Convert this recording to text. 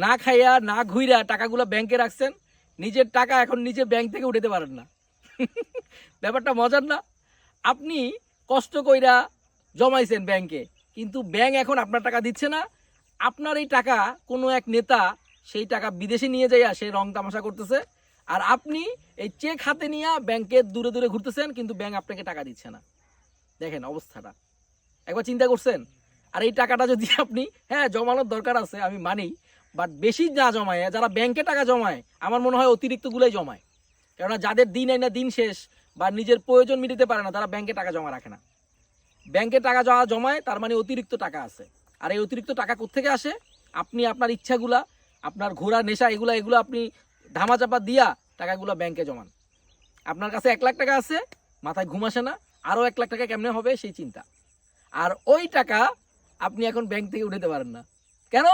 না খাইয়া না ঘুইরা টাকাগুলো ব্যাংকে রাখছেন, নিজের টাকা এখন নিজে ব্যাংক থেকে উঠাতে পারেন না। ব্যাপারটা মজার না? আপনি কষ্ট কইরা জমাইছেন ব্যাংকে, কিন্তু ব্যাংক এখন আপনার টাকা দিচ্ছে না। আপনার এই টাকা কোনো এক নেতা সেই টাকা বিদেশে নিয়ে যাইয়া সে রং তামাশা করতেছে, আর আপনি এই চেক হাতে নিয়ে ব্যাংকের দূরে দূরে ঘুরতেছেন, কিন্তু ব্যাংক আপনাকে টাকা দিচ্ছে না। দেখেন অবস্থাটা, একবার চিন্তা করছেন? আর এই টাকাটা যদি আপনি, হ্যাঁ জমানোর দরকার আছে আমি মানি, বাট বেশি না জমায়, যারা ব্যাংকে টাকা জমায় আমার মনে হয় অতিরিক্তগুলোই জমায়। কেননা যাদের দিন আইনা দিন শেষ বা নিজের প্রয়োজন মিটাতে পারে না, তারা ব্যাংকে টাকা জমা রাখে না। ব্যাংকে টাকা যাওয়া জমায়, তার মানে অতিরিক্ত টাকা আছে। আর এই অতিরিক্ত টাকা কোত্থেকে আসে? আপনি আপনার ইচ্ছাগুলা, আপনার ঘোরা নেশা, এগুলো আপনি ধামাচাপা দিয়া টাকাগুলো ব্যাংকে জমান। আপনার কাছে 1 লাখ টাকা আছে, মাথায় ঘুম আসে না আরও 1 লাখ টাকা কেমনে হবে সেই চিন্তা। আর ওই টাকা আপনি এখন ব্যাংক থেকে উঠাতে পারেন না। কেন?